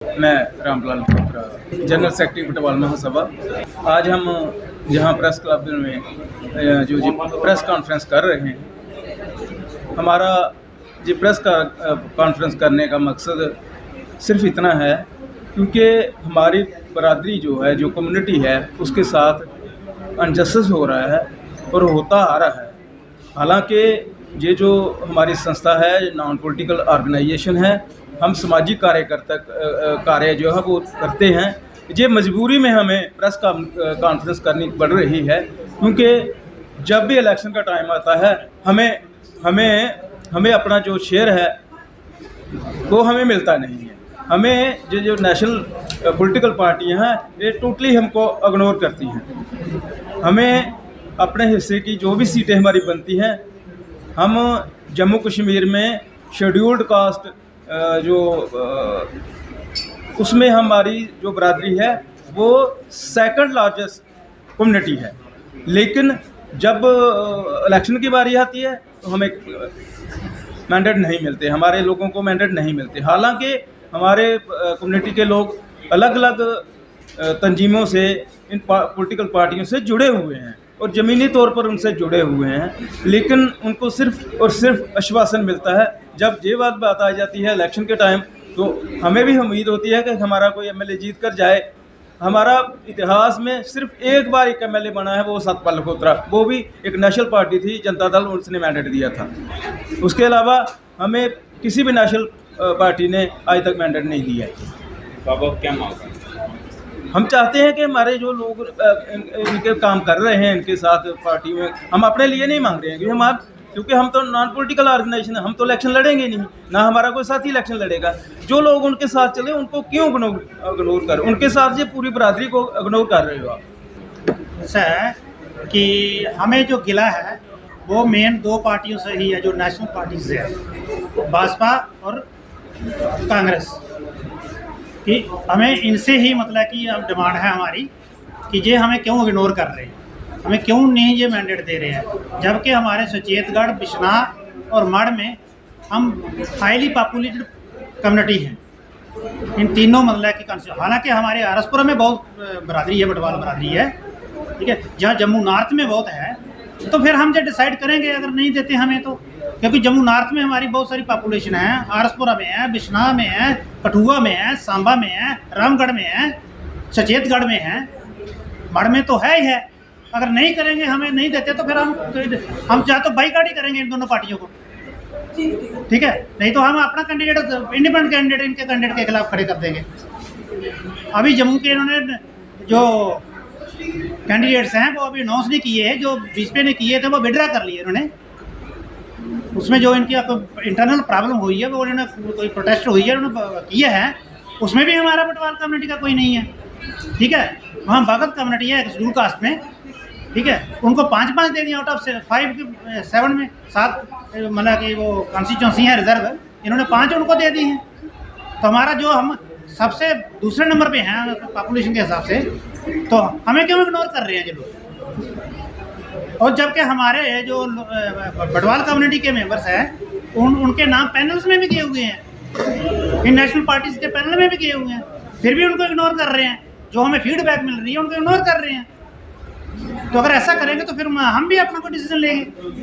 मैं Ramlal Malhotra, general secretary Batwal महासभा। आज हम यहाँ प्रेस क्लब में जो प्रेस कॉन्फ्रेंस कर रहे हैं, हमारा जो प्रेस का कॉन्फ्रेंस करने का मकसद सिर्फ इतना है क्योंकि हमारी बरादरी जो है, जो कम्युनिटी है, उसके साथ अनजस्टिस हो रहा है और होता आ रहा है। हालांकि ये जो हमारी संस्था है, नॉन पॉलिटिकल ऑर्गेनाइजेशन है, हम सामाजिक कार्य जो है वो करते हैं। ये मजबूरी में हमें प्रेस कॉन्फ्रेंस करनी पड़ रही है क्योंकि जब भी इलेक्शन का टाइम आता है हमें अपना जो शेयर है वो हमें मिलता नहीं है। हमें जो नेशनल पॉलिटिकल पार्टियां हैं, ये टोटली हमको इग्नोर करती हैं। हमें अपने हिस्से की जो भी सीटें हमारी बनती हैं, हम जम्मू कश्मीर में शेड्यूल्ड कास्ट उसमें हमारी जो बरादरी है वो सेकंड लार्जेस्ट कम्युनिटी है। लेकिन जब इलेक्शन की बारी आती है तो हमें मैंडेट नहीं मिलते, हमारे लोगों को मैंडेट नहीं मिलते। हालांकि हमारे कम्युनिटी के लोग अलग अलग तंजीमों से, इन पॉलिटिकल पार्टियों से जुड़े हुए हैं और ज़मीनी तौर पर उनसे जुड़े हुए हैं, लेकिन उनको सिर्फ और सिर्फ आश्वासन मिलता है। जब ये बात आ जाती है इलेक्शन के टाइम, तो हमें भी उम्मीद होती है कि हमारा कोई एमएलए जीत कर जाए। हमारा इतिहास में सिर्फ एक बार एक एमएलए बना है, वो सतपाल मल्होत्रा, वो भी एक नेशनल पार्टी थी, जनता दल, उसने मैंडेट दिया था। उसके अलावा हमें किसी भी नेशनल पार्टी ने आज तक मैंडेट नहीं दिया है। तो अब क्या मांग है? हम चाहते हैं कि हमारे जो लोग इनके काम कर रहे हैं, इनके साथ पार्टी में, हम अपने लिए नहीं मांग रहे हैं क्योंकि हम तो नॉन पॉलिटिकल ऑर्गेनाइजेशन है, हम तो इलेक्शन लड़ेंगे नहीं, ना हमारा कोई साथी इलेक्शन लड़ेगा। जो लोग उनके साथ चले उनको क्यों इग्नोर कर, उनके साथ ये पूरी बरादरी को इग्नोर कर रहे हो आप। ऐसा है कि हमें जो गिला है वो मेन दो पार्टियों से ही है, जो नेशनल पार्टी से है, भाजपा और कांग्रेस कि हमें इनसे ही मतलब कि अब डिमांड है हमारी कि ये हमें क्यों इग्नोर कर रहे हैं, हमें क्यों नहीं ये मैंडेट दे रहे हैं। जबकि हमारे सुचेतगढ़, बिश्नाह और मढ़ में हम हाईली पॉपुलेटेड कम्युनिटी हैं, इन तीनों मतलब की कंस्टिट्यूशन। हालांकि हमारे आरसपुरा में बहुत बरादरी है, बटवाल बरादरी है, ठीक है। जहाँ जम्मू नॉर्थ में बहुत है, तो फिर हम जो डिसाइड करेंगे अगर नहीं देते हमें तो, क्योंकि जम्मू नॉर्थ में हमारी बहुत सारी पॉपुलेशन है, आरसपुरा में है, बिश्नाह में है, कठुआ में है, सांबा में है, रामगढ़ में है, सचेतगढ़ में है, मढ़ में तो है ही है। अगर नहीं करेंगे, हमें नहीं देते, तो फिर हम चाहे तो बाईकाट ही करेंगे इन दोनों पार्टियों को, ठीक है। नहीं तो हम अपना कैंडिडेट, इंडिपेंडेंट कैंडिडेट, इनके कैंडिडेट के खिलाफ खड़े कर देंगे। अभी जम्मू के इन्होंने जो कैंडिडेट्स हैं वो अभी अनाउंस नहीं किए हैं, जो बीजेपी ने किए थे वो विड्रा कर लिए इन्होंने। उसमें जो इनकी इंटरनल प्रॉब्लम हुई है, वो उन्होंने कोई प्रोटेस्ट हुई है, उन्होंने किया है, उसमें भी हमारा बटवाल कम्युनिटी का कोई नहीं है, ठीक है। वहाँ भगत कम्युनिटी है शेड्यूल कास्ट में, ठीक है, उनको 5-5 दे दिया आउट ऑफ 7 में, 7 मतलब कि वो कॉन्स्टिट्यूंसी है रिजर्व, इन्होंने 5 उनको दे दी हैं। तो हमारा जो हम सबसे दूसरे नंबर पे हैं पॉपुलेशन के हिसाब से, तो हमें क्यों इग्नोर कर रहे हैं ये लोग। और जबकि हमारे जो बटवाल कम्युनिटी के मेंबर्स हैं उनके नाम पैनल्स में भी किए हुए हैं, इन नेशनल पार्टीज के पैनल में भी किए हुए हैं, फिर भी उनको इग्नोर कर रहे हैं। जो हमें फीडबैक मिल रही है उनको इग्नोर कर रहे हैं। तो अगर ऐसा करेंगे तो फिर हम भी अपना कोई डिसीजन लेंगे।